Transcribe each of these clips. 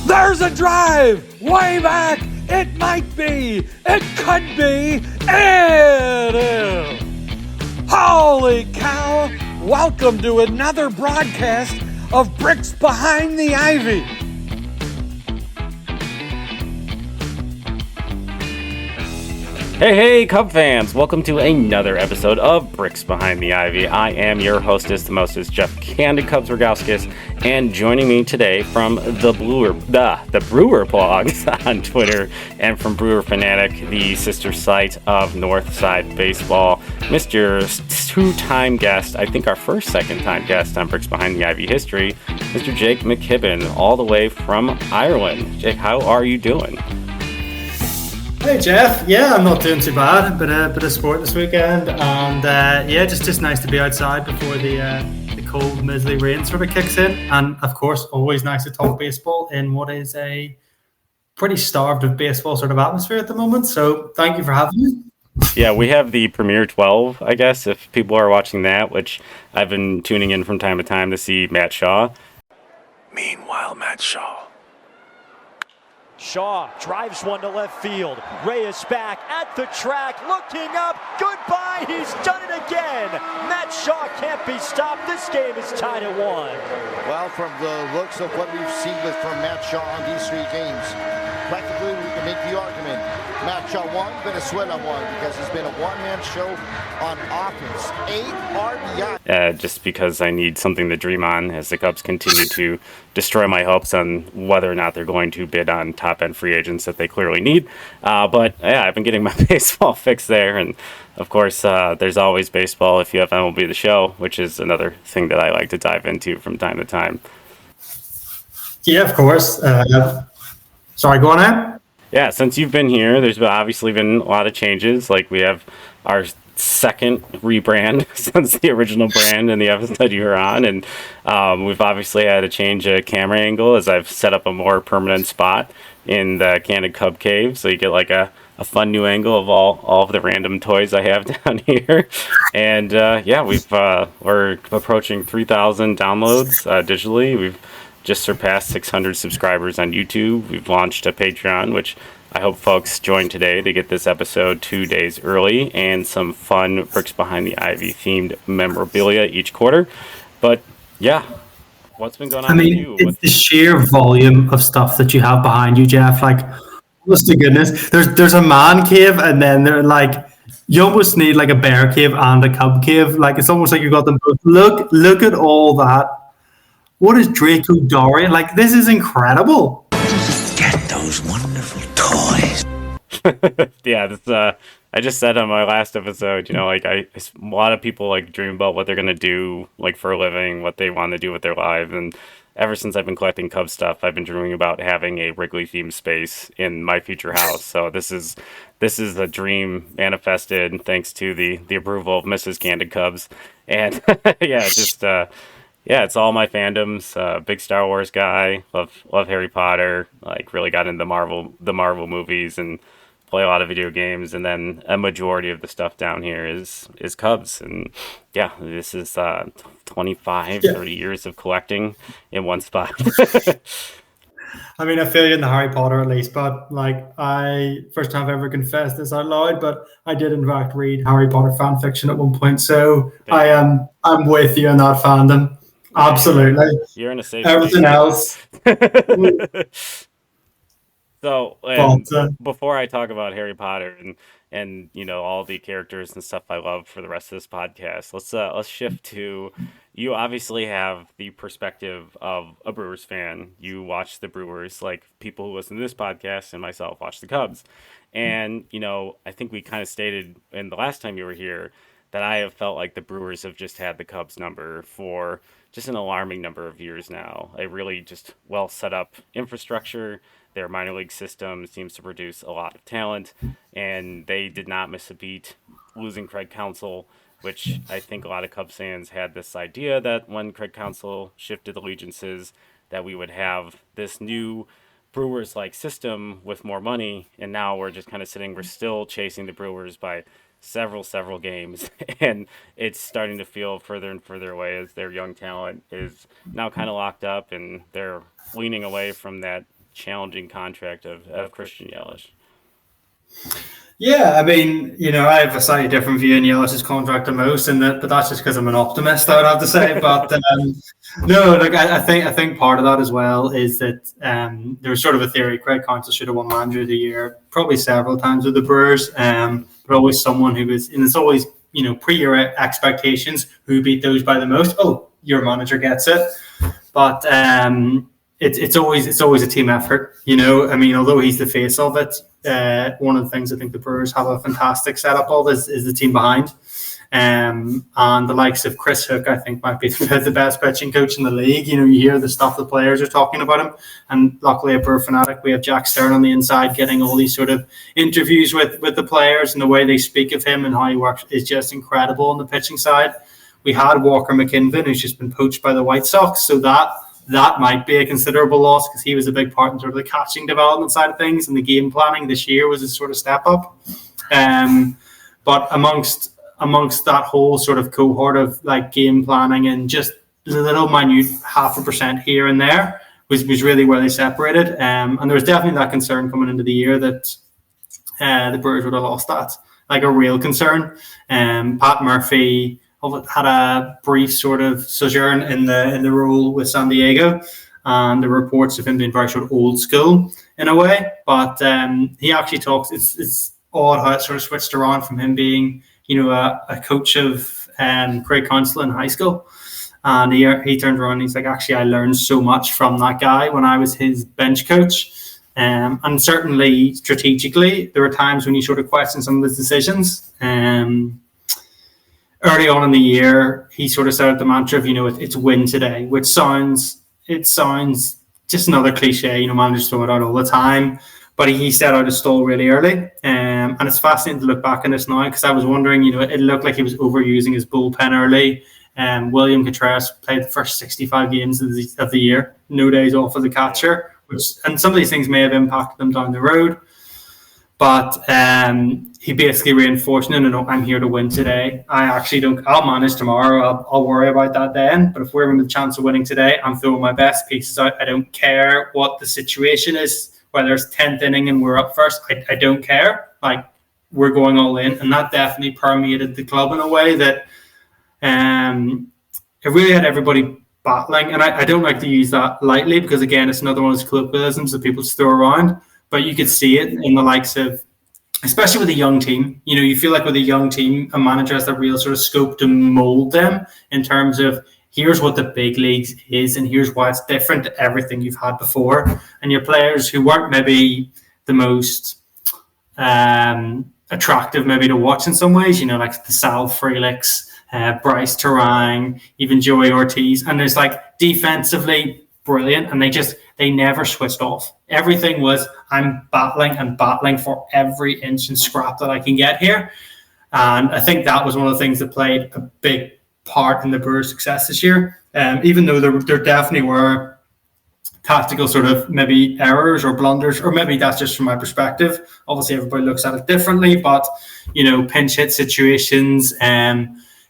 There's a drive way back. It might be. It could be. It is. Holy cow. Welcome to another broadcast of Bricks Behind the Ivy. Hey, Cub fans! Welcome to another episode of Bricks Behind the Ivy. I am your hostess, the mostest, Jeff Candid Cubs Rogowskis, and joining me today from the Brewer blogs on Twitter and from Brewer Fanatic, the sister site of Northside Baseball, Mr. two-time guest, I think our second-time guest on Bricks Behind the Ivy history, Mr. Jake McKibbin, all the way from Ireland. Jake, how are you doing? Hey Jeff, I'm not doing too bad. Bit of sport this weekend, and just nice to be outside before the cold, miserly rain sort of kicks in. And of course, always nice to talk baseball in what is a pretty starved of baseball sort of atmosphere at the moment. So thank you for having me. Yeah, we have the Premier 12, I guess, if people are watching that, which I've been tuning in from time to time to see Matt Shaw. Meanwhile, Matt Shaw drives one to left field. Reyes back at the track, looking up. Goodbye, he's done it again. Matt Shaw can't be stopped. This game is tied at 1. Well, from the looks of what we've seen from Matt Shaw on these 3 games, practically we can make the argument Matt Shaw won, Venezuela won, because it's been a one-man show on offense. 8 RBI. Just because I need something to dream on as the Cubs continue to destroy my hopes on whether or not they're going to bid on top-end free agents that they clearly need. But I've been getting my baseball fix there, and of course, there's always baseball if you have MLB The Show, which is another thing that I like to dive into from time to time. Yeah, of course. Sorry, go on ahead. Yeah, since you've been here, there's obviously been a lot of changes. Like, we have our second rebrand since the original brand in the episode you were on, and we've obviously had to change a camera angle as I've set up a more permanent spot in the Candid Cub Cave, so you get like a fun new angle of all of the random toys I have down here. And we're approaching 3,000 downloads digitally. We've just surpassed 600 subscribers on YouTube. We've launched a Patreon, which I hope folks join today to get this episode 2 days early and some fun Bricks Behind the Ivy themed memorabilia each quarter. But yeah, what's been going on with you? It's the sheer volume of stuff that you have behind you, Jeff. Like, honest to goodness, there's a man cave, and then they're like, you almost need like a bear cave and a cub cave. Like, it's almost like you've got them both. Look at all that. What is Draco Dorian? Like, this is incredible. Get those wonderful toys. I just said on my last episode, a lot of people like dream about what they're going to do like for a living, what they want to do with their lives. And ever since I've been collecting Cubs stuff, I've been dreaming about having a Wrigley themed space in my future house. So this is a dream manifested thanks to the approval of Mrs. Candid Cubs. And it's all my fandoms. Big Star Wars guy. Love Harry Potter. Like, really got into the Marvel movies and play a lot of video games. And then a majority of the stuff down here is Cubs. And yeah, this is 30 years of collecting in one spot. I mean, I feel you in the Harry Potter at least, but like, first time I've ever confessed this out loud, but I did in fact read Harry Potter fan fiction at one point. So I'm with you in that fandom. Absolutely. You're in a safe Everything place. else. So, before I talk about Harry Potter and all the characters and stuff I love for the rest of this podcast, let's shift to, you obviously have the perspective of a Brewers fan. You watch the Brewers like people who listen to this podcast and myself watch the Cubs. And, I think we kind of stated in the last time you were here that I have felt like the Brewers have just had the Cubs number for just an alarming number of years now. A really just well set up infrastructure. Their minor league system seems to produce a lot of talent, and they did not miss a beat losing Craig Counsell, which I think a lot of Cubs fans had this idea that when Craig Counsell shifted allegiances, that we would have this new Brewers-like system with more money, and now we're just kind of we're still chasing the Brewers by several games, and it's starting to feel further and further away as their young talent is now kind of locked up, and they're leaning away from that challenging contract of Christian Yelich. Yeah, I mean, I have a slightly different view in Yelich's contract than most, but that's just because I'm an optimist, I would have to say. But no, look, I think part of that as well is that there was sort of a theory Craig Counsell should have won Manager of the Year probably several times with the Brewers, but always someone who was, and it's always pre your expectations, who beat those by the most. Oh, your manager gets it, but it's always a team effort. I mean, although he's the face of it. One of the things I think the Brewers have a fantastic setup of is the team behind. And the likes of Chris Hook, I think, might be the best pitching coach in the league. You hear the stuff the players are talking about him. And luckily at Brewer Fanatic, we have Jack Stern on the inside getting all these sort of interviews with the players, and the way they speak of him and how he works is just incredible on the pitching side. We had Walker McKinnon, who's just been poached by the White Sox. So that might be a considerable loss, because he was a big part in sort of the catching development side of things, and the game planning this year was a sort of step up. But amongst that whole sort of cohort of like game planning and just the little minute 0.5% here and there was really where they separated. And there was definitely that concern coming into the year that the Brewers would have lost that, like a real concern. Pat Murphy had a brief sort of sojourn in the role with San Diego, and the reports of him being very sort of old school in a way. But he actually talks. It's odd how it sort of switched around from him being a coach of Craig Counsell in high school, and he turned around and he's like, actually, I learned so much from that guy when I was his bench coach. And certainly strategically, there were times when you sort of question some of his decisions. Early on in the year, he sort of set out the mantra of, it's win today, which sounds just another cliche. Managers throw it out all the time. But he set out his stall really early. And it's fascinating to look back on this now, because I was wondering, it looked like he was overusing his bullpen early. William Contreras played the first 65 games of the year, no days off as a catcher, and some of these things may have impacted them down the road. But he basically reinforced, no, I'm here to win today. I actually don't. I'll manage tomorrow. I'll worry about that then. But if we're in the chance of winning today, I'm throwing my best pieces out. I don't care what the situation is, whether it's 10th inning and we're up first. I don't care. Like, we're going all in, and that definitely permeated the club in a way that it really had everybody battling. And I don't like to use that lightly, because again, it's another one of those colloquialisms that people just throw around. But you could see it in the likes of, especially with a young team. You feel like with a young team, a manager has the real sort of scope to mold them in terms of, here's what the big leagues is, and here's why it's different to everything you've had before. And your players who weren't maybe the most attractive maybe to watch in some ways, like the Sal Freliks, Bryce Terang, even Joey Ortiz. And there's like defensively brilliant, and they never switched off. Everything was, I'm battling for every inch and scrap that I can get here. And I think that was one of the things that played a big part in the Brewers' success this year. Even though there definitely were tactical sort of maybe errors or blunders, or maybe that's just from my perspective. Obviously, everybody looks at it differently, but, pinch hit situations.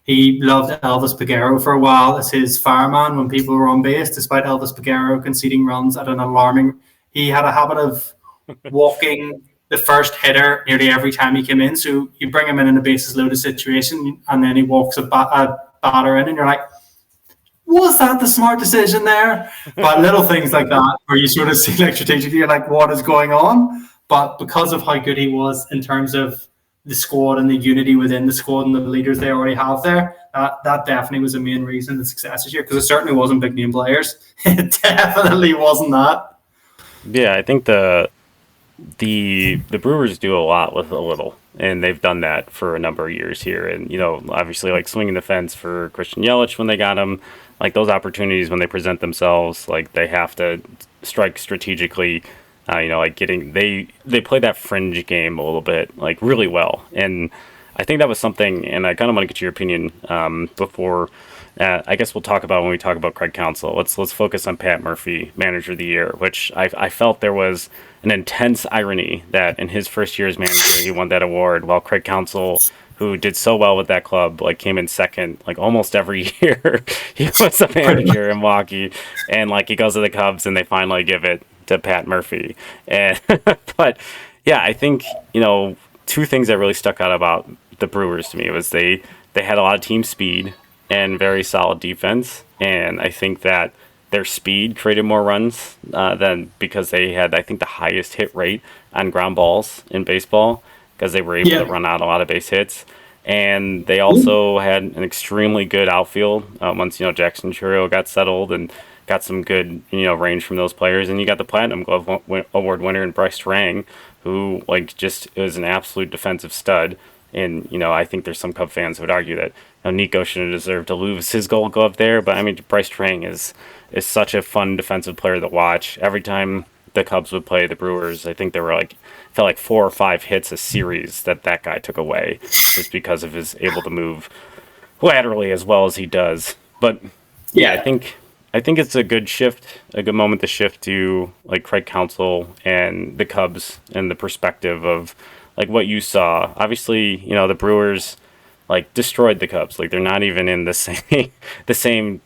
He loved Elvis Peguero for a while as his fireman when people were on base, despite Elvis Peguero conceding runs at an alarming. He had a habit of walking the first hitter nearly every time he came in. So you bring him in a bases loaded situation, and then he walks a batter in, and you're like, was that the smart decision there? But little things like that, where you sort of see like strategically, you're like, what is going on? But because of how good he was in terms of the squad and the unity within the squad and the leaders they already have there, that definitely was a main reason the success this year, because it certainly wasn't big name players. It definitely wasn't that. Yeah, I think the Brewers do a lot with a little, and they've done that for a number of years here. And, obviously like swinging the fence for Christian Yelich when they got him, like those opportunities when they present themselves, like they have to strike strategically. Like they play that fringe game a little bit, like really well. And I think that was something, and I kind of want to get your opinion before. I guess we'll talk about when we talk about Craig Counsell. Let's focus on Pat Murphy, Manager of the Year, which I felt there was an intense irony that in his first year as manager, he won that award, while Craig Counsell, who did so well with that club, like came in second, like almost every year. He was a manager in Milwaukee, and like he goes to the Cubs and they finally give it to Pat Murphy. And but yeah, I think, two things that really stuck out about the Brewers to me was they had a lot of team speed and very solid defense, and I think that their speed created more runs than because they had, I think, the highest hit rate on ground balls in baseball because they were able to run out a lot of base hits. And they also had an extremely good outfield once, Jackson Chourio got settled and got some good, range from those players. And you got the Platinum Glove Award winner in Bryce Trang, who, just is an absolute defensive stud. And, I think there's some Cub fans who would argue that Nico shouldn't deserve to lose his Gold Glove there. But, I mean, Bryce Trang is such a fun defensive player to watch. Every time the Cubs would play the Brewers, I think there were felt like 4 or 5 hits a series that guy took away just because of his able to move laterally as well as he does. But yeah, I think it's a good moment to shift to Craig Counsell and the Cubs and the perspective of what you saw. Obviously, the Brewers destroyed the Cubs. They're not even in the same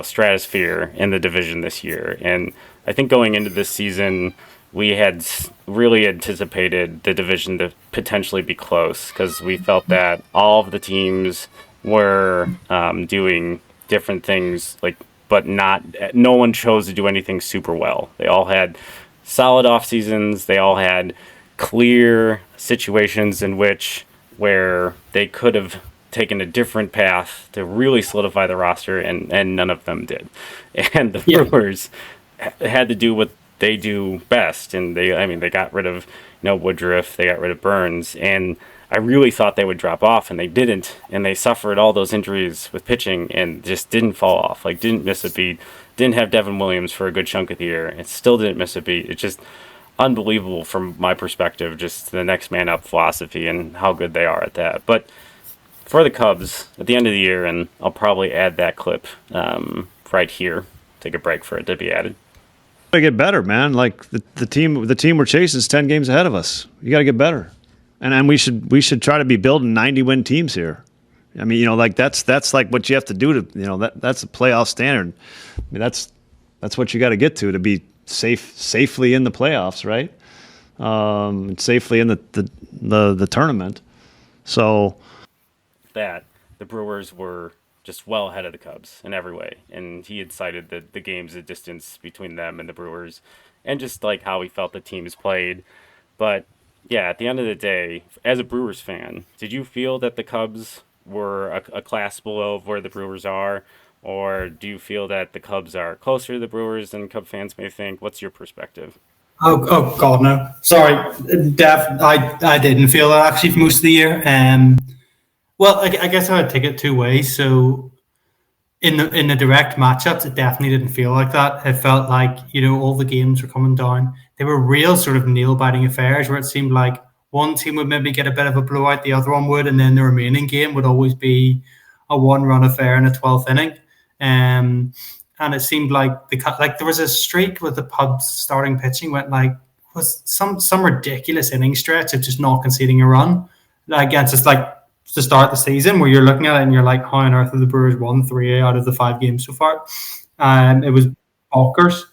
stratosphere in the division this year. And I think going into this season, we had really anticipated the division to potentially be close because we felt that all of the teams were doing different things, but no one chose to do anything super well. They all had solid off seasons. They all had clear situations where they could have taken a different path to really solidify the roster, and none of them did. And the Brewers had to do what they do best, and they got rid of Woodruff, they got rid of Burns, and I really thought they would drop off, and they didn't, and they suffered all those injuries with pitching and just didn't fall off, didn't miss a beat, didn't have Devin Williams for a good chunk of the year, and still didn't miss a beat. It's just unbelievable from my perspective, just the next man up philosophy and how good they are at that. But for the Cubs, at the end of the year, and I'll probably add that clip right here, take a break for it to be added. To get better, man. The team we're chasing is 10 games ahead of us. You got to get better, and we should try to be building 90-win teams here. I mean, that's what you have to do to that's a playoff standard. I mean, that's what you got to get to be safely in the playoffs, right? And safely in the tournament. So that the Brewers were just well ahead of the Cubs in every way. And he had cited the games, the distance between them and the Brewers, and just how he felt the teams played. But yeah, at the end of the day, as a Brewers fan, did you feel that the Cubs were a class below where the Brewers are? Or do you feel that the Cubs are closer to the Brewers than Cub fans may think? What's your perspective? Oh God, no. Sorry, Dev, I didn't feel that actually for most of the year. Well, I guess I would take it two ways. So in the direct matchups, it definitely didn't feel like that. It felt like, all the games were coming down. They were real sort of nail-biting affairs where it seemed like one team would maybe get a bit of a blowout, the other one would, and then the remaining game would always be a one-run affair in a 12th inning. And it seemed like there was a streak with the Cubs starting pitching was some ridiculous inning stretch of just not conceding a run. Against it's to start the season where you're looking at it and you're like, how on earth have the Brewers won 3 out of the 5 games so far? It was bonkers.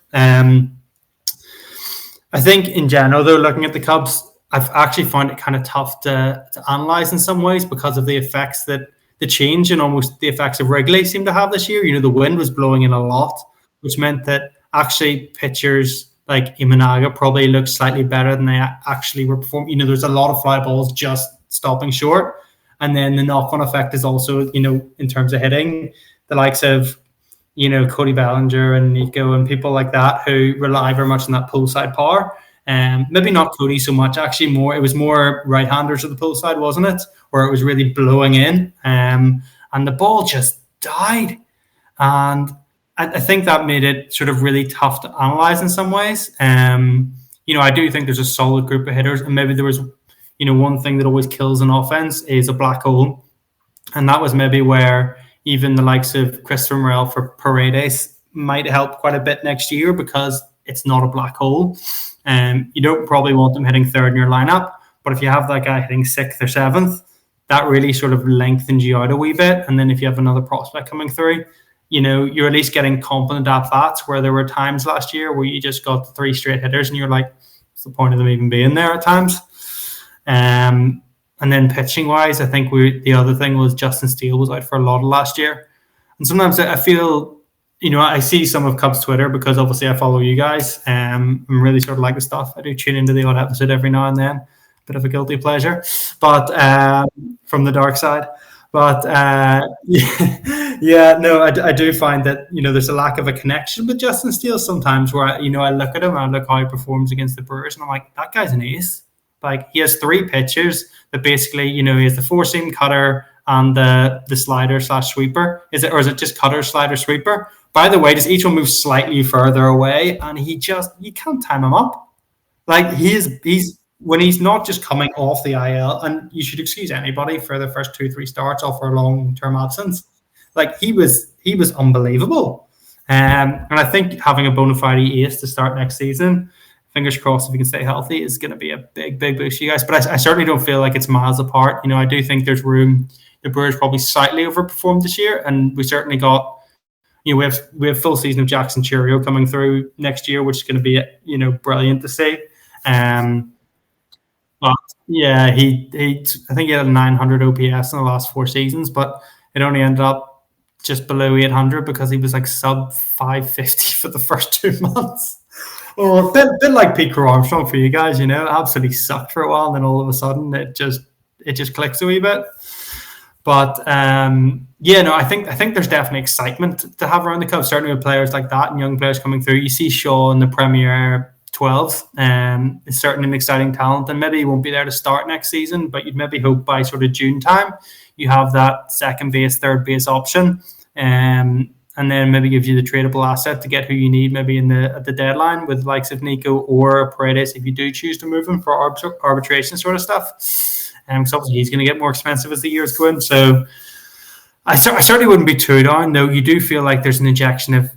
I think in general, though, looking at the Cubs, I've actually found it kind of tough to analyze in some ways because of the effects that the change and almost the effects of Wrigley seem to have this year. The wind was blowing in a lot, which meant that actually pitchers like Imanaga probably looked slightly better than they actually were performing. There's a lot of fly balls just stopping short. And then the knock-on effect is also, in terms of hitting, the likes of, Cody Bellinger and Nico and people like that who rely very much on that pull side power. Maybe not Cody so much, actually it was more right-handers of the pull side, wasn't it? Where it was really blowing in. And the ball just died. And I think that made it sort of really tough to analyze in some ways. I do think there's a solid group of hitters, and maybe there was, one thing that always kills an offense is a black hole. And that was maybe where even the likes of Christopher Morel for Paredes might help quite a bit next year because it's not a black hole. You don't probably want them hitting third in your lineup, but if you have that guy hitting 6th or 7th, that really sort of lengthens you out a wee bit. And then if you have another prospect coming through, you're at least getting competent at-bats, where there were times last year where you just got 3 straight hitters and you're like, what's the point of them even being there at times? And then pitching-wise, I think the other thing was Justin Steele was out for a lot of last year. And sometimes I feel, I see some of Cubs Twitter because obviously I follow you guys. I'm really sort of like the stuff. I do tune into the odd episode every now and then. Bit of a guilty pleasure, but from the dark side. But I do find that there's a lack of a connection with Justin Steele sometimes. Where I look at him and I look how he performs against the Brewers, and I'm like, that guy's an ace. Like, he has 3 pitches that basically, he has the 4-seam cutter and the slider / sweeper. Is it just cutter, slider, sweeper? By the way, does each one move slightly further away? And you can't time him up. Like, he's when he's not just coming off the IL, and you should excuse anybody for the first 2-3 starts or for a long-term absence. Like, he was unbelievable. And I think having a bona fide ace to start next season, fingers crossed if he can stay healthy, is going to be a big, big boost for you guys. But I certainly don't feel like it's miles apart. I do think there's room. The Brewers probably slightly overperformed this year, and we certainly got, we have full season of Jackson Churio coming through next year, which is going to be, brilliant to see. But yeah, I think he had a 900 OPS in the last 4 seasons, but it only ended up just below 800 because he was like sub 550 for the first 2 months. Or a bit like Pete Crow Armstrong for you guys, absolutely sucked for a while, and then all of a sudden it just clicks a wee bit. But I think there's definitely excitement to have around the Cubs, certainly with players like that and young players coming through. You see Shaw in the Premier 12 is certainly an exciting talent, and maybe he won't be there to start next season, but you'd maybe hope by sort of June time you have that second base, third base option, and then maybe gives you the tradable asset to get who you need maybe at the deadline with the likes of Nico or Paredes if you do choose to move him for arbitration sort of stuff. Because obviously he's going to get more expensive as the years go in. So I certainly wouldn't be too down, though. You do feel like there's an injection of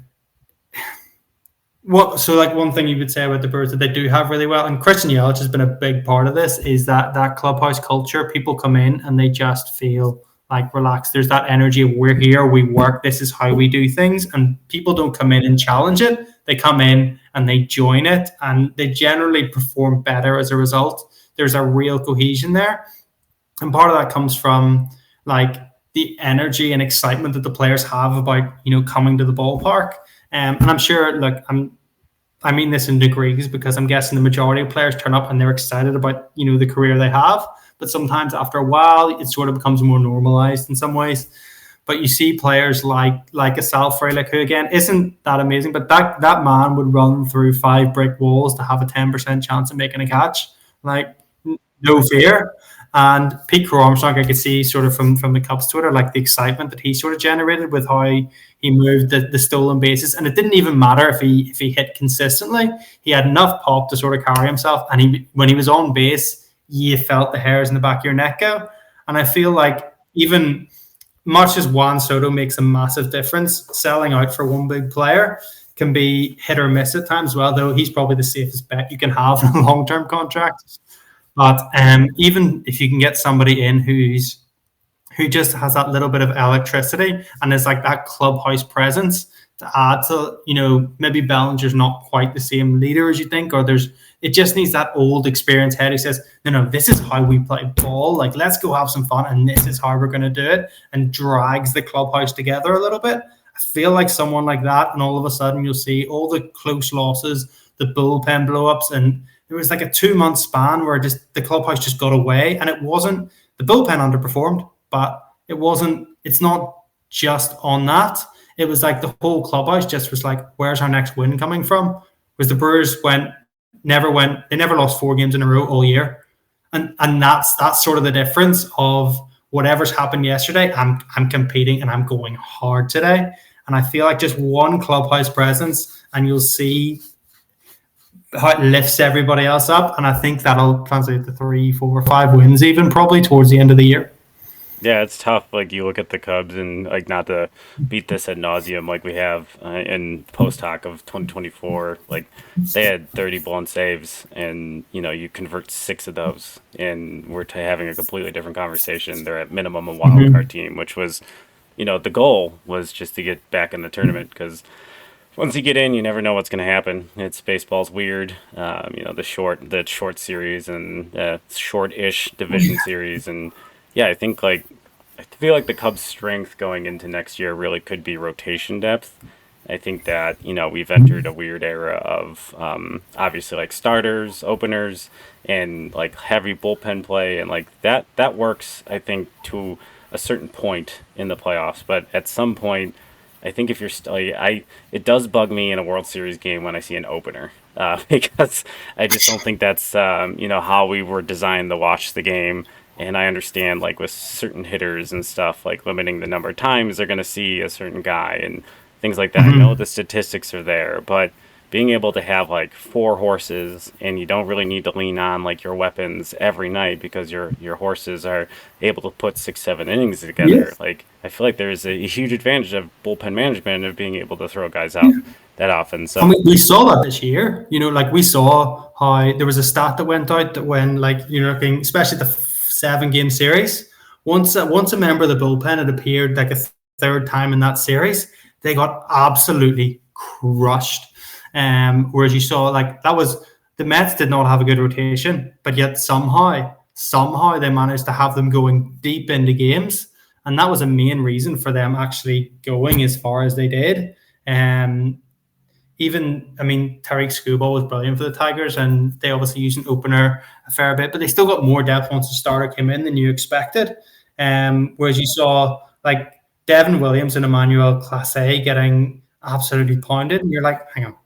one thing you would say about the Brewers that they do have really well, and Christian Yelich has been a big part of this, is that clubhouse culture. People come in and they just feel like relaxed. There's that energy of we're here, we work, this is how we do things, and people don't come in and challenge it. They come in and they join it, and they generally perform better as a result. There's a real cohesion there, and part of that comes from like the energy and excitement that the players have about coming to the ballpark. And I'm sure, look, I mean this in degrees, because I'm guessing the majority of players turn up and they're excited about, the career they have. But sometimes after a while, it sort of becomes more normalized in some ways. But you see players like a Sal Frelick, who again isn't that amazing, but that man would run through 5 brick walls to have a 10% chance of making a catch. Like, no fear. And Pete Crow Armstrong, I could see sort of from the Cubs Twitter, like the excitement that he sort of generated with how he moved the stolen bases. And it didn't even matter if he hit consistently. He had enough pop to sort of carry himself. And when he was on base, you felt the hairs in the back of your neck go. And I feel like even much as Juan Soto makes a massive difference, selling out for one big player can be hit or miss at times as well, though he's probably the safest bet you can have in a long-term contract. But even if you can get somebody in who just has that little bit of electricity and is like that clubhouse presence to add to, maybe Bellinger's not quite the same leader as you think, or it just needs that old experienced head who says, no, this is how we play ball. Like, let's go have some fun, and this is how we're going to do it, and drags the clubhouse together a little bit. I feel like someone like that, and all of a sudden you'll see all the close losses, the bullpen blow-ups, and there was like a 2-month span where just the clubhouse just got away, and it wasn't the bullpen underperformed, but it's not just on that. It was like the whole clubhouse just was like, where's our next win coming from? Because the Brewers they never lost 4 games in a row all year. And that's sort of the difference of whatever's happened yesterday. I'm competing and I'm going hard today. And I feel like just one clubhouse presence and you'll see how it lifts everybody else up. And I think that'll translate to 3, 4, 5 wins even probably towards the end of the year. Yeah, it's tough. Like, you look at the Cubs, and like, not to beat this ad nauseum like we have in post hoc of 2024, like they had 30 blown saves, and you convert 6 of those, and we're having a completely different conversation. They're at minimum a wild card team, which was, the goal was just to get back in the tournament, because once you get in, you never know what's going to happen. Baseball's weird. The short series and short-ish division series, and I think I feel like the Cubs' strength going into next year really could be rotation depth. I think that we've entered a weird era of obviously starters, openers, and heavy bullpen play, and that works, I think, to a certain point in the playoffs. But at some point, I think if you're it does bug me in a World Series game when I see an opener, because I just don't think that's how we were designed to watch the game. And I understand with certain hitters and stuff, limiting the number of times they're going to see a certain guy and things like that. I know the statistics are there, but being able to have 4 horses, and you don't really need to lean on your weapons every night because your horses are able to put 6-7 innings together. Yes. I feel like there's a huge advantage of bullpen management of being able to throw guys out that often. So we saw that this year. We saw how there was a stat that went out that when especially the 7-game series, once a member of the bullpen had appeared a third time in that series, they got absolutely crushed. Whereas you saw that was the Mets did not have a good rotation, but yet somehow they managed to have them going deep into games, and that was a main reason for them actually going as far as they did. Tariq Skubal was brilliant for the Tigers, and they obviously used an opener a fair bit, but they still got more depth once the starter came in than you expected. Whereas you saw Devin Williams and Emmanuel Clase getting absolutely pounded, and you're hang on.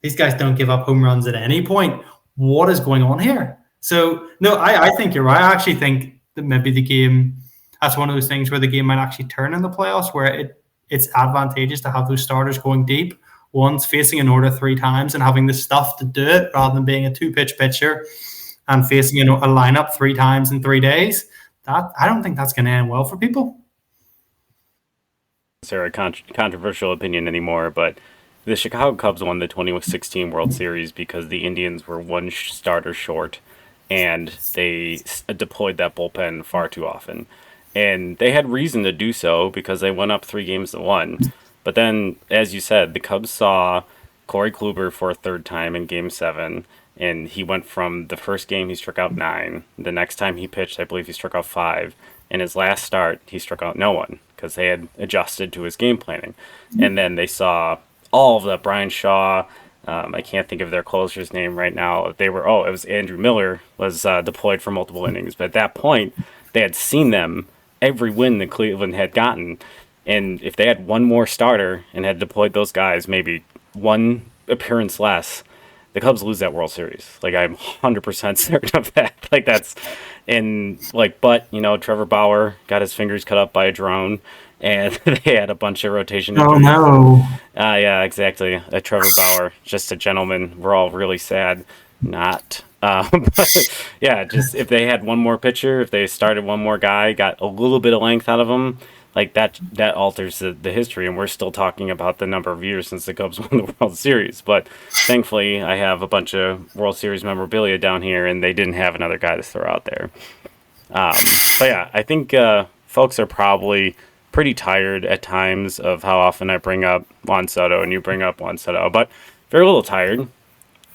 These guys don't give up home runs at any point. What is going on here? So, no, I think you're right. I actually think that maybe the game, that's one of those things where the game might actually turn in the playoffs, where it's advantageous to have those starters going deep, once facing an order 3 times and having the stuff to do it, rather than being a 2-pitch pitcher and facing a lineup 3 times in 3 days. I don't think that's going to end well for people. It's a controversial opinion anymore, but the Chicago Cubs won the 2016 World Series because the Indians were 1 starter short, and they deployed that bullpen far too often. And they had reason to do so because they went up 3-1. But then, as you said, the Cubs saw Corey Kluber for a 3rd time in Game 7, and he went from the first game he struck out 9. The next time he pitched, I believe he struck out 5. In his last start, he struck out no one because they had adjusted to his game planning. And then they saw all of that. Brian Shaw, I can't think of their closer's name right now. It was Andrew Miller, was deployed for multiple innings. But at that point, they had seen them every win that Cleveland had gotten. And if they had one more starter and had deployed those guys, maybe 1 appearance less, the Cubs lose that World Series. I'm 100% certain of that. But Trevor Bauer got his fingers cut up by a drone, and they had a bunch of rotation injuries. Oh no! Yeah, exactly. Trevor Bauer, just a gentleman. We're all really sad. Not. But yeah, just if they had one more pitcher, if they started one more guy, got a little bit of length out of him, that alters the history, and we're still talking about the number of years since the Cubs won the World Series. But thankfully, I have a bunch of World Series memorabilia down here, and they didn't have another guy to throw out there. But yeah, I think folks are probably pretty tired at times of how often I bring up Juan Soto and you bring up Juan Soto. But if you're a little tired,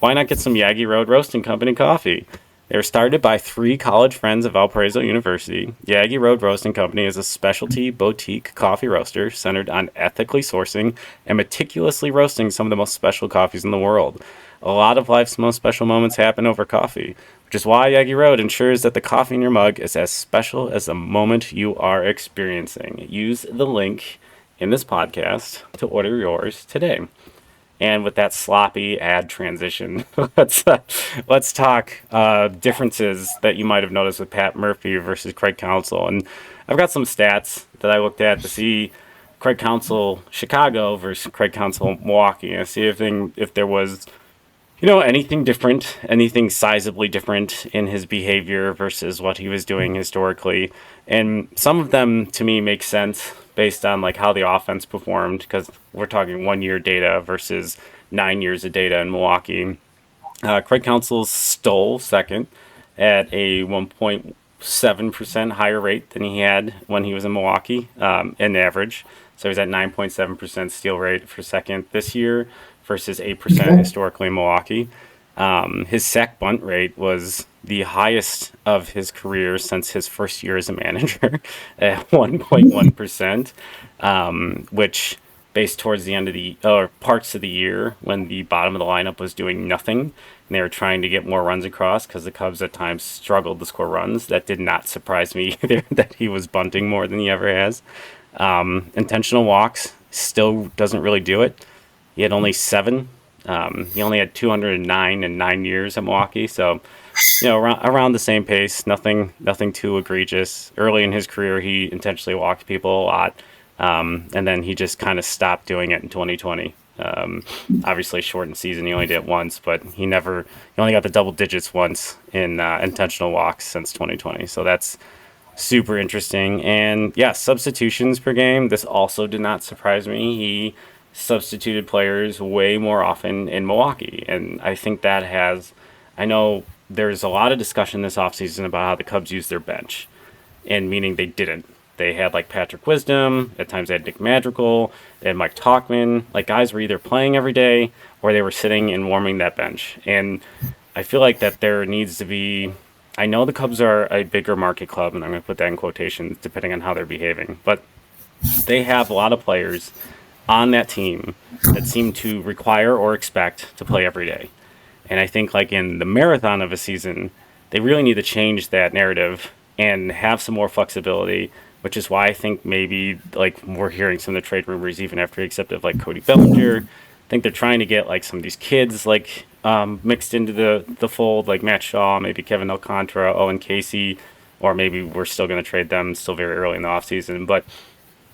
why not get some Yaggy Road Roasting Company coffee? They were started by 3 college friends of Valparaiso University. Yaggy Road Roasting Company is a specialty boutique coffee roaster centered on ethically sourcing and meticulously roasting some of the most special coffees in the world. A lot of life's most special moments happen over coffee, which is why Yaggy Road ensures that the coffee in your mug is as special as the moment you are experiencing. Use the link in this podcast to order yours today. And with that sloppy ad transition, let's talk differences that you might have noticed with Pat Murphy versus Craig Counsell. And I've got some stats that I looked at to see Craig Counsell Chicago versus Craig Counsell Milwaukee, and see if there was anything different, anything sizably different in his behavior versus what he was doing historically. And some of them to me make sense based on how the offense performed, because we're talking 1 year data versus 9 years of data in Milwaukee. Craig Counsell stole second at a 7% higher rate than he had when he was in Milwaukee, in average. So he's at 9.7% steal rate for second this year versus 8% historically in Milwaukee. His sack bunt rate was the highest of his career since his first year as a manager at 1.1%, which based towards the end of the or parts of the year when the bottom of the lineup was doing nothing and they were trying to get more runs across because the Cubs at times struggled to score runs. That did not surprise me either that he was bunting more than he ever has. Intentional walks still doesn't really do it. He had only 7. He only had 209 in 9 years at Milwaukee, so around the same pace. Nothing too egregious. Early in his career, he intentionally walked people a lot, and then he just kind of stopped doing it in 2020. Obviously, shortened season, he only did it once, but he only got the double digits once in intentional walks since 2020. So that's super interesting. And yeah, substitutions per game. This also did not surprise me. He substituted players way more often in Milwaukee, and I think that I know there's a lot of discussion this offseason about how the Cubs use their bench, and meaning they didn't. They had like Patrick Wisdom, at times they had Nick Madrigal, they had Mike Tauchman, like guys were either playing every day or they were sitting and warming that bench. And I feel like that there needs to be, I know the Cubs are a bigger market club, and I'm going to put that in quotations depending on how they're behaving, but they have a lot of players on that team that seem to require or expect to play every day. And I think like in the marathon of a season, they really need to change that narrative and have some more flexibility, which is why I think maybe like we're hearing some of the trade rumors even after he accepted like Cody Bellinger. I think they're trying to get like some of these kids like mixed into the fold, like Matt Shaw, maybe Kevin Alcantara, Owen Casey, or maybe we're still going to trade them still very early in the offseason. But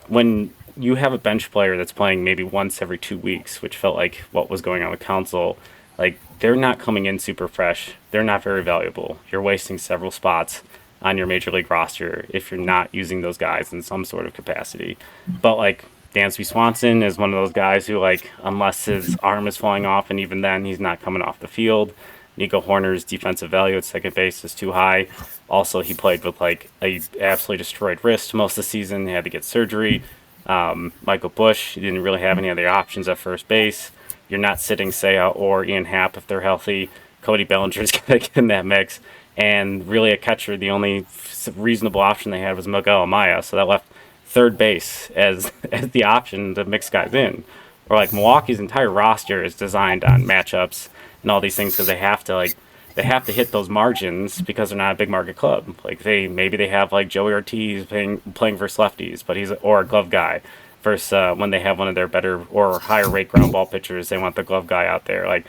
when you have a bench player that's playing maybe once every 2 weeks, which felt like what was going on with Counsell, like they're not coming in super fresh. They're not very valuable. You're wasting several spots on your major league roster if you're not using those guys in some sort of capacity. But like Dansby Swanson is one of those guys who, like, unless his arm is falling off, and even then he's not coming off the field. Nico Horner's defensive value at second base is too high. Also, he played with like a absolutely destroyed wrist most of the season. He had to get surgery. Michael Busch, he didn't really have any other options at first base. You're not sitting Seiya or Ian Happ if they're healthy. Cody Bellinger's going to get in that mix. And really a catcher, the only reasonable option they had was Miguel Amaya. So that left third base as the option to mix guys in. Or like Milwaukee's entire roster is designed on matchups and all these things because they have to hit those margins because they're not a big market club. Like maybe they have like Joey Ortiz playing versus lefties, but or a glove guy. Versus when they have one of their better or higher rate ground ball pitchers, they want the glove guy out there. Like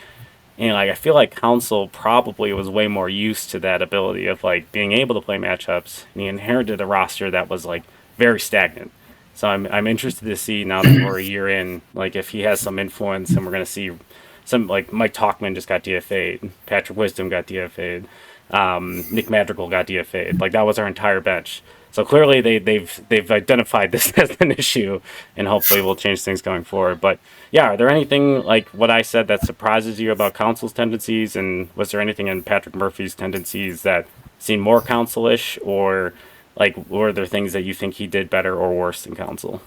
I feel like Counsell probably was way more used to that ability of like being able to play matchups. And he inherited a roster that was like very stagnant. So I'm interested to see now that we're a year in, like if he has some influence, and we're going to see some, like Mike Tauchman just got DFA'd, Patrick Wisdom got DFA'd, Nick Madrigal got DFA'd. Like that was our entire bench. So clearly they've identified this as an issue, and hopefully we'll change things going forward. But yeah, are there anything like what I said that surprises you about Counsell's tendencies, and was there anything in Patrick Murphy's tendencies that seem more Counsell-ish, or like were there things that you think he did better or worse than Counsell?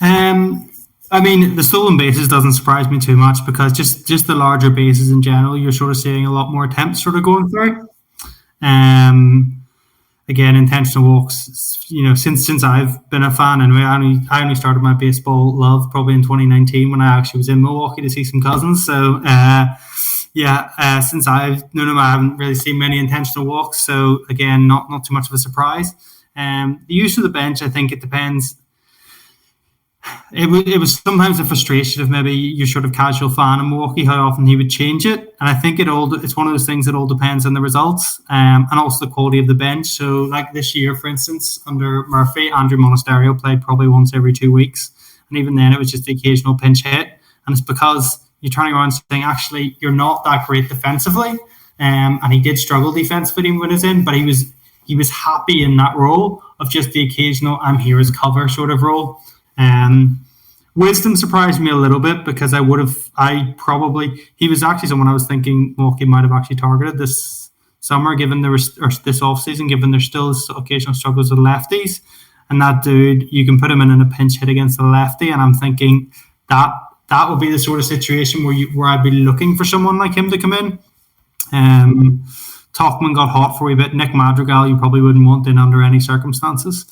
I mean, the stolen bases doesn't surprise me too much because just the larger bases in general, you're sort of seeing a lot more attempts sort of going through. Again, intentional walks, since I've been a fan, and I only started my baseball love probably in 2019 when I actually was in Milwaukee to see some cousins. So, since I've known him, I haven't really seen many intentional walks. So, again, not too much of a surprise. The use of the bench, I think it depends. It was sometimes a frustration of maybe your sort of casual fan in Milwaukee, how often he would change it. And I think it's one of those things that all depends on the results and also the quality of the bench. So like this year, for instance, under Murphy, Andrew Monasterio played probably once every 2 weeks. And even then it was just the occasional pinch hit. And it's because you're turning around saying, actually, you're not that great defensively. And he did struggle defensively when he was in, but he was happy in that role of just the occasional I'm here as cover sort of role. Wisdom surprised me a little bit because he was actually someone I was thinking Milwaukee might have actually targeted this summer, given or this off season, given there's still occasional struggles with lefties. And that dude, you can put him in a pinch hit against the lefty, and I'm thinking that would be the sort of situation where I'd be looking for someone like him to come in. Tauchman got hot for a wee bit. Nick Madrigal, you probably wouldn't want in under any circumstances,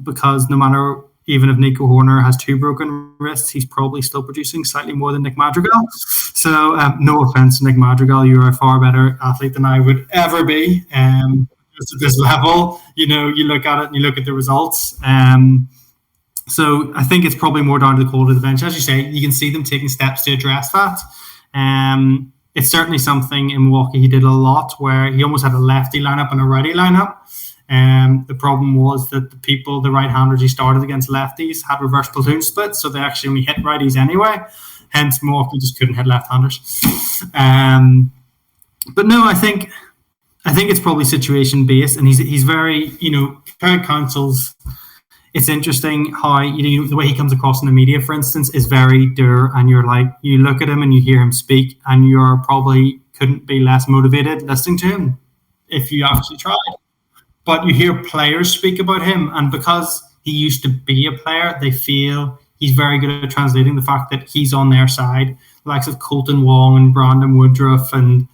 because no matter, even if Nico Horner has 2 broken wrists, he's probably still producing slightly more than Nick Madrigal. So no offense, Nick Madrigal, you are a far better athlete than I would ever be. Just at this level, you look at it and you look at the results. So I think it's probably more down to the quality of the bench. As you say, you can see them taking steps to address that. It's certainly something in Milwaukee he did a lot, where he almost had a lefty lineup and a righty lineup. The problem was that the right-handers he started against lefties had reverse platoon splits, so they actually only hit righties anyway. Hence, Milwaukee just couldn't hit left-handers. But no, I think it's probably situation-based, and he's very, Craig Counsell's. It's interesting how the way he comes across in the media, for instance, is very dour, and you look at him and you hear him speak, and you're probably couldn't be less motivated listening to him if you actually tried. But you hear players speak about him, and because he used to be a player, they feel he's very good at translating the fact that he's on their side. The likes of Colton Wong and Brandon Woodruff and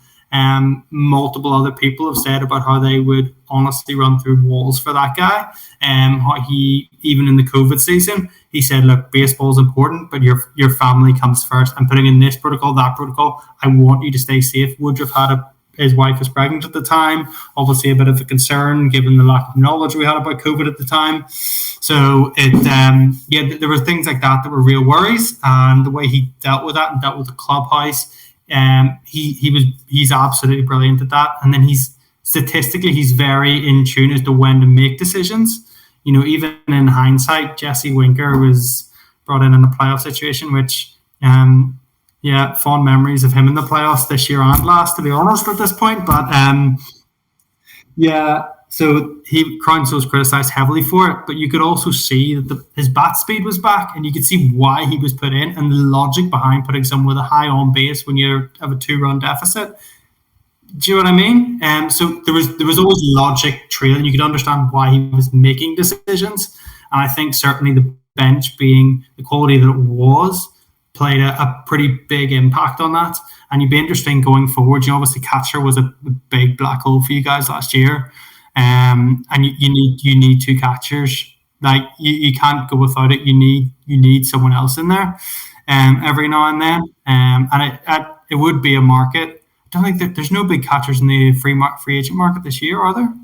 multiple other people have said about how they would honestly run through walls for that guy. How he, even in the COVID season, he said, look, baseball is important, but your family comes first. I'm putting in this protocol, that protocol. I want you to stay safe. Woodruff his wife was pregnant at the time, obviously a bit of a concern given the lack of knowledge we had about COVID at the time. So there were things like that were real worries, and the way he dealt with that and dealt with the clubhouse, he's absolutely brilliant at that. And then he's very in tune as to when to make decisions. Even in hindsight, Jesse Winker was brought in a playoff situation, which fond memories of him in the playoffs this year and last, to be honest, at this point. But so Counsell was criticised heavily for it, but you could also see that his bat speed was back, and you could see why he was put in and the logic behind putting someone with a high on base when you have a 2-run deficit. Do you know what I mean? So there was always logic trailing. You could understand why he was making decisions, and I think certainly the bench, being the quality that it was, played a pretty big impact on that. And you'd be interesting going forward. Obviously catcher was a big black hole for you guys last year. And you need 2 catchers. Like you can't go without it. You need someone else in there every now and then. And it would be a market. I don't think that there's no big catchers in the free agent market this year, are there?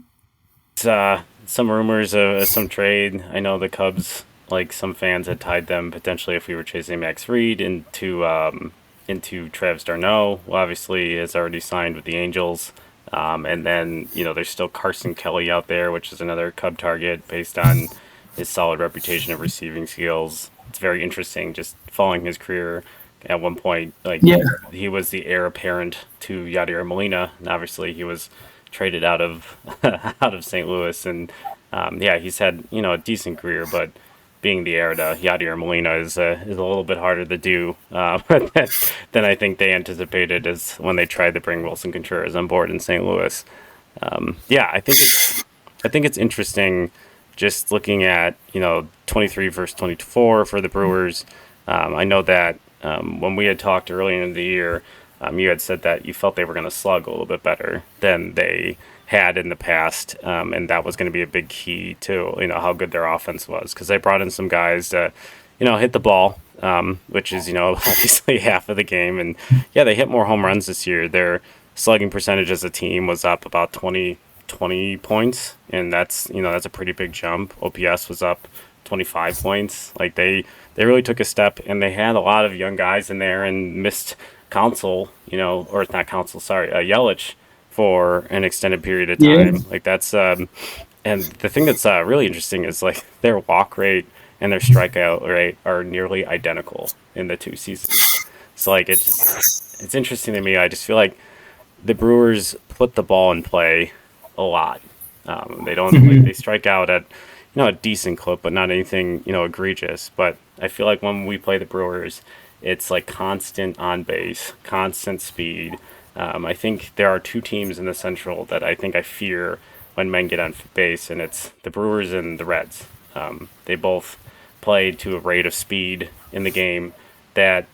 It's some rumors of some trade. I know the Cubs, like some fans, had tied them potentially, if we were chasing Max Fried, into Travis d'Arnaud, who obviously has already signed with the Angels. And then, there's still Carson Kelly out there, which is another Cub target based on his solid reputation of receiving skills. It's very interesting just following his career. At one point, he was the heir apparent to Yadier Molina, and obviously he was traded out of St. Louis. And he's had a decent career, but being the heir to Yadier Molina is a little bit harder to do than I think they anticipated as when they tried to bring Wilson Contreras on board in St. Louis. I think it's interesting just looking at 23 versus 24 for the Brewers. I know that when we had talked earlier in the year, you had said that you felt they were going to slug a little bit better than they had in the past, and that was going to be a big key to how good their offense was, because they brought in some guys to hit the ball, which is obviously half of the game. And they hit more home runs this year. Their slugging percentage as a team was up about 20 points, and that's a pretty big jump. OPS was up 25 points. Like they really took a step, and they had a lot of young guys in there and missed Counsell, or not Counsell, sorry, Yelich for an extended period of time. Like that's and the thing that's really interesting is like their walk rate and their strikeout rate are nearly identical in the 2 seasons. So like it's interesting to me. I just feel like the Brewers put the ball in play a lot. They don't they strike out at a decent clip, but not anything egregious. But I feel like when we play the Brewers, It's like constant on base, constant speed. I think there are two teams in the Central that I think I fear when men get on base, and it's the Brewers and the Reds. They both play to a rate of speed in the game that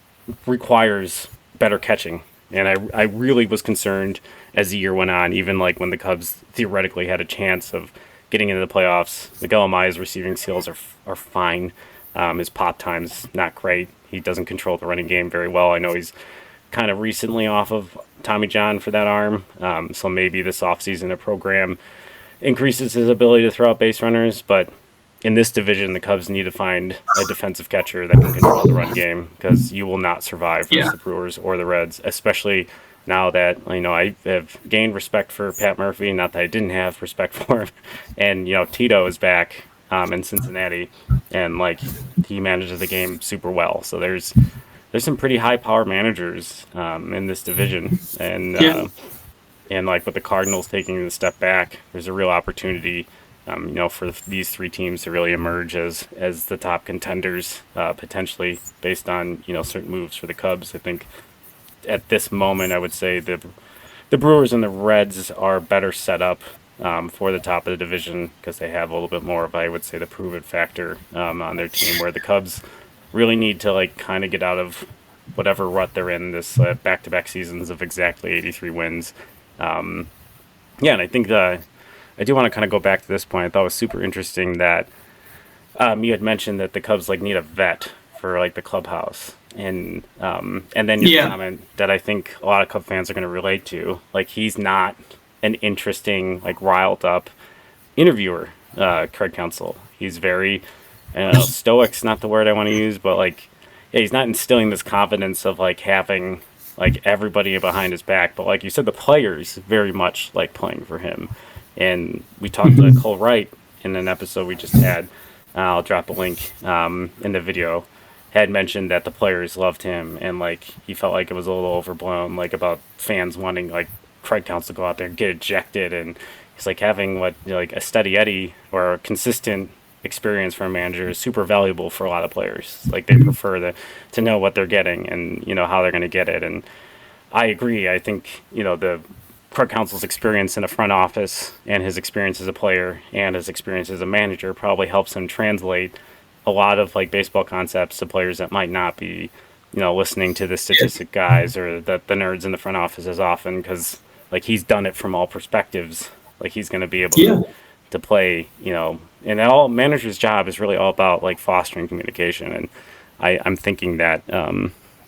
requires better catching. And I really was concerned as the year went on, even like when the Cubs theoretically had a chance of getting into the playoffs. Miguel Amaya's receiving skills are fine. His pop time's not great. He doesn't control the running game very well. I know he's kind of recently off of Tommy John for that arm. So maybe this offseason a program increases his ability to throw out base runners. But in this division, the Cubs need to find a defensive catcher that can control the run game, because you will not survive versus the Brewers or the Reds, especially now that, I have gained respect for Pat Murphy, not that I didn't have respect for him. And, Tito is back in Cincinnati, and he manages the game super well. So there's some pretty high power managers in this division, and with the Cardinals taking the step back, there's a real opportunity, for these three teams to really emerge as the top contenders, potentially based on certain moves for the Cubs. I think at this moment, I would say the Brewers and the Reds are better set up for the top of the division, because they have a little bit more of, I would say, the proven factor on their team, where the Cubs really need to kind of get out of whatever rut they're in, this back-to-back seasons of exactly 83 wins. And I think I do want to kind of go back to this point. I thought it was super interesting that you had mentioned that the Cubs need a vet for the clubhouse, and then your comment that I think a lot of Cub fans are going to relate to. He's not an interesting, riled up interviewer, Craig Counsell. He's very, stoic's not the word I want to use, but he's not instilling this confidence of having everybody behind his back. But like you said, the players very much like playing for him. And we talked to Cole Wright in an episode we just had. I'll drop a link in the video. Had mentioned that the players loved him, and he felt like it was a little overblown, about fans wanting Craig Counsell to go out there and get ejected, and he's having a steady Eddie or a consistent experience from a manager is super valuable for a lot of players. They prefer to know what they're getting and how they're going to get it. And I agree. I think the Craig Counsell's experience in the front office and his experience as a player and his experience as a manager probably helps him translate a lot of baseball concepts to players that might not be listening to the statistic guys or the nerds in the front office as often, because he's done it from all perspectives. He's going to be able to play, and all manager's job is really all about fostering communication, and I'm thinking that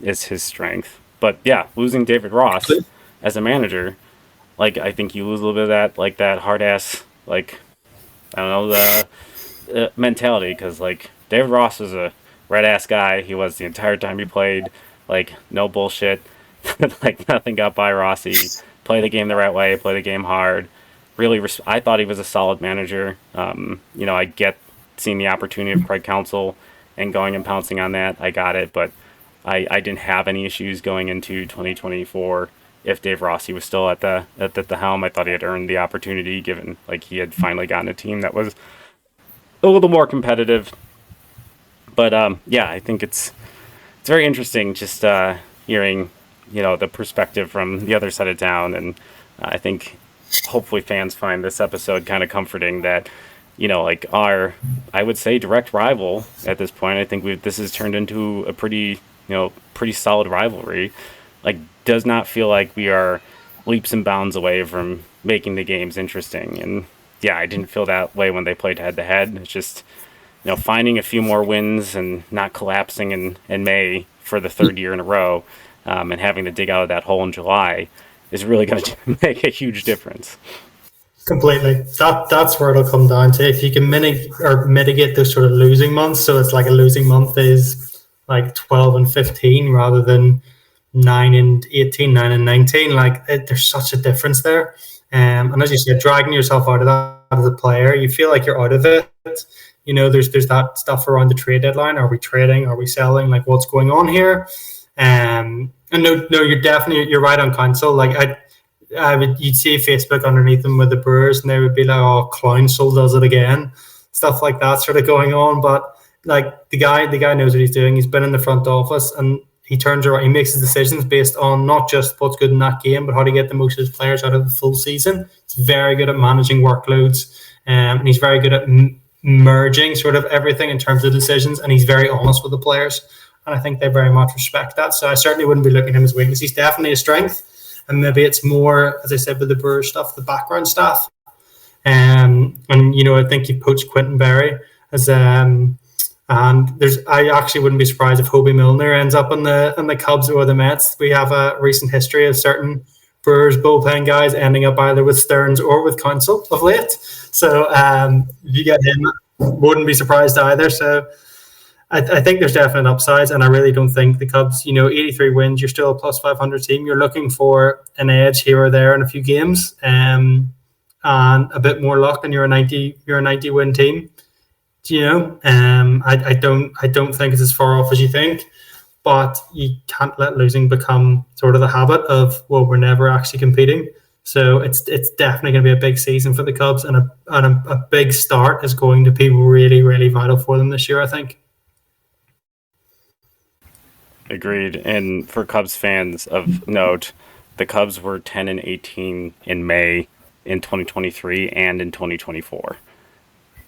is his strength. But losing David Ross as a manager, I think you lose a little bit of that, that hard ass, I don't know, the mentality, because David Ross is a red ass guy. He was the entire time he played, no bullshit, nothing got by Rossi. Play the game the right way, play the game hard. Really, I thought he was a solid manager. I get seeing the opportunity of Craig Counsell and going and pouncing on that. I got it, but I didn't have any issues going into 2024. If Dave Rossi was still at the helm, I thought he had earned the opportunity, given he had finally gotten a team that was a little more competitive. But I think it's very interesting just hearing the perspective from the other side of town, and I think hopefully fans find this episode kind of comforting that our, I would say, direct rival at this point. I think this has turned into a pretty solid rivalry. Does not feel like we are leaps and bounds away from making the games interesting. And I didn't feel that way when they played head to head. It's just finding a few more wins and not collapsing in May for the third year in a row, and having to dig out of that hole in July is really going to make a huge difference. Completely. That's where it'll come down to. If you can mitigate those sort of losing months, so it's a losing month is 12 and 15 rather than 9 and 18, 9 and 19. There's such a difference there. And as you said, dragging yourself out of that as a player, you feel like you're out of it. There's that stuff around the trade deadline. Are we trading? Are we selling? What's going on here? And no, you're right on Counsell. You'd see Facebook underneath them with the Brewers, and they would be like, "Oh, Counsell does it again," stuff like that sort of going on. But the guy knows what he's doing. He's been in the front office, and he turns around, he makes his decisions based on not just what's good in that game, but how to get the most of his players out of the full season. He's very good at managing workloads, and he's very good at merging sort of everything in terms of decisions, and he's very honest with the players. And I think they very much respect that. So I certainly wouldn't be looking at him as weakness. He's definitely a strength. And maybe it's more, as I said, with the Brewers stuff, the background staff. And I think you poached Quentin Berry as and I actually wouldn't be surprised if Hobie Milner ends up in the Cubs or the Mets. We have a recent history of certain Brewers bullpen guys ending up either with Stearns or with Counsell of late. So if you get him, wouldn't be surprised either. So I think there's definite upsides, and I really don't think the Cubs, 83 wins, you're still a plus 500 team. You're looking for an edge here or there in a few games, and a bit more luck, and you're a 90 win team. I don't think it's as far off as you think, but you can't let losing become sort of the habit of, well, we're never actually competing. So it's definitely going to be a big season for the Cubs, and a big start is going to be really, really vital for them this year, I think. Agreed. And for Cubs fans of note, the Cubs were 10-18 in May in 2023 and in 2024.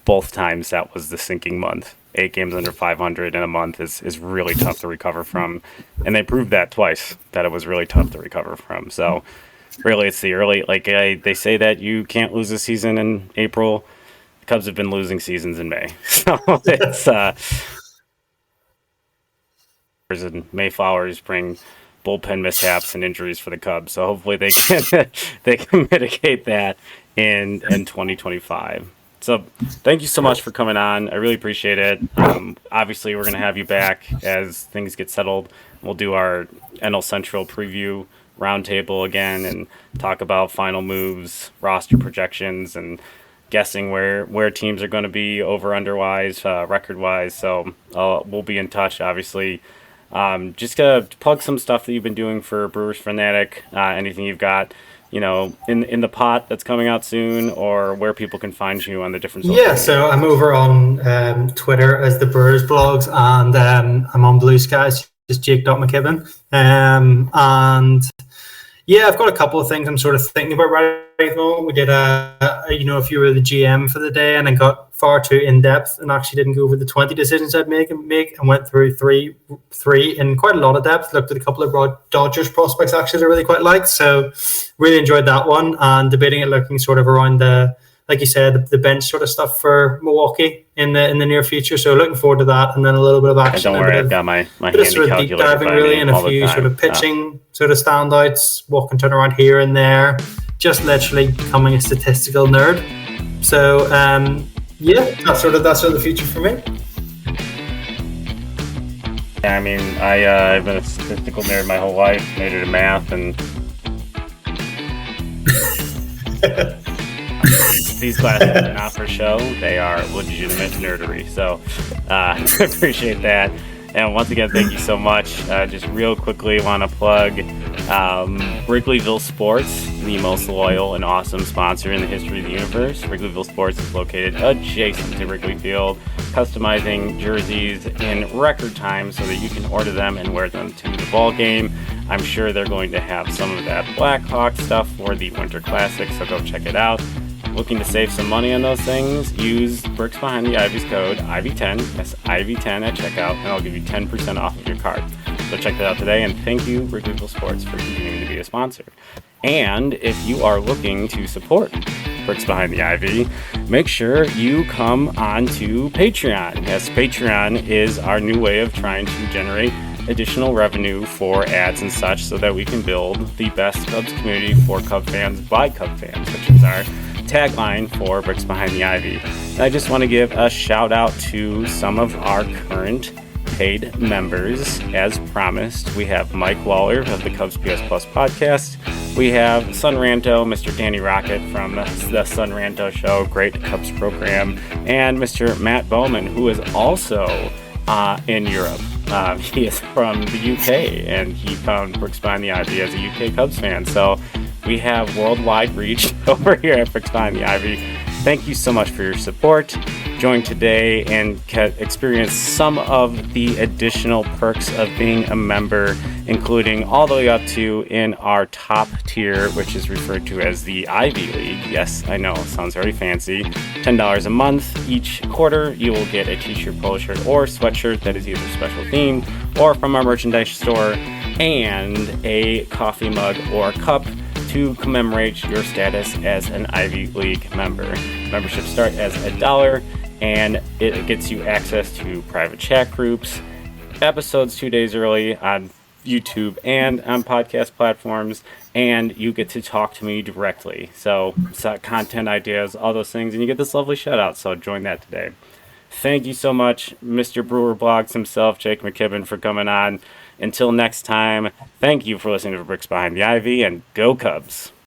Both times that was the sinking month. 8 games under 500 in a month is really tough to recover from. And they proved that twice, that it was really tough to recover from. So really it's the early, they say that you can't lose a season in April. The Cubs have been losing seasons in May. So it's and Mayflowers bring bullpen mishaps and injuries for the Cubs. So hopefully they can mitigate that in 2025. So thank you so much for coming on. I really appreciate it. Obviously, we're going to have you back as things get settled. We'll do our NL Central preview roundtable again and talk about final moves, roster projections, and guessing where teams are going to be over-under-wise, record-wise. So we'll be in touch, obviously. Just to plug some stuff that you've been doing for Brewers Fanatic, anything you've got, in the pot that's coming out soon, or where people can find you on the different social media. So I'm over on Twitter as the Brewers blogs, and I'm on Blue Skies, just Jake.McKibbin. And yeah, I've got a couple of things I'm sort of thinking about right at the moment. We did if you were the GM for the day, and I got far too in depth and actually didn't go over the 20 decisions I'd make and went through three in quite a lot of depth. Looked at a couple of Dodgers prospects actually that I really quite liked, so really enjoyed that one, and debating it looking sort of around like you said, the bench sort of stuff for Milwaukee in the near future. So looking forward to that, and then a little bit of action. Don't worry, I've got my handy sort of deep diving really, and a few sort of pitching sort of standouts, what can turn around here and there. Just literally becoming a statistical nerd. So that's sort of the future for me. Yeah, I mean, I've been a statistical nerd my whole life, majored in math, and these classes are not for show. They are legitimate nerdery. So I appreciate that. And once again, thank you so much. Just real quickly, want to plug Wrigleyville Sports, the most loyal and awesome sponsor in the history of the universe. Wrigleyville Sports is located adjacent to Wrigley Field, customizing jerseys in record time so that you can order them and wear them to the ball game. I'm sure they're going to have some of that Blackhawk stuff for the Winter Classic, so go check it out. Looking to save some money on those things? Use Bricks Behind the Ivy's code IVY10, that's IVY10 at checkout, and I'll give you 10% off of your card. So check that out today, and thank you, Wrigleyville Sports, for continuing to be a sponsor. And if you are looking to support Bricks Behind the Ivy, make sure you come on to Patreon. Yes, Patreon is our new way of trying to generate additional revenue for ads and such so that we can build the best Cubs community for Cub fans by Cub fans, which is our tagline for Bricks Behind the Ivy. And I just want to give a shout out to some of our current paid members. As promised, we have Mike Waller of the Cubs PS Plus podcast. We have Sun Ranto, Mr. Danny Rocket from the Sun Ranto Show, great Cubs program, and Mr. Matt Bowman, who is also in Europe. He is from the UK, and he found Bricks Behind the Ivy as a UK Cubs fan. So we have worldwide reach over here at Bricks Behind the Ivy. Thank you so much for your support. join today and experience some of the additional perks of being a member, including all the way up to in our top tier, which is referred to as the Ivy League. Yes, I know, sounds very fancy. $10 a month. Each quarter, you will get a t-shirt, polo shirt, or sweatshirt that is either special themed or from our merchandise store, and a coffee mug or cup to commemorate your status as an Ivy League member. Membership starts as $1, and it gets you access to private chat groups, episodes 2 days early on YouTube and on podcast platforms, and you get to talk to me directly. So content ideas, all those things, and you get this lovely shout out. So join that today. Thank you so much, Mr. Brewer Blogs himself, Jake McKibbin, for coming on. Until next time, thank you for listening to Bricks Behind the Ivy, and go Cubs.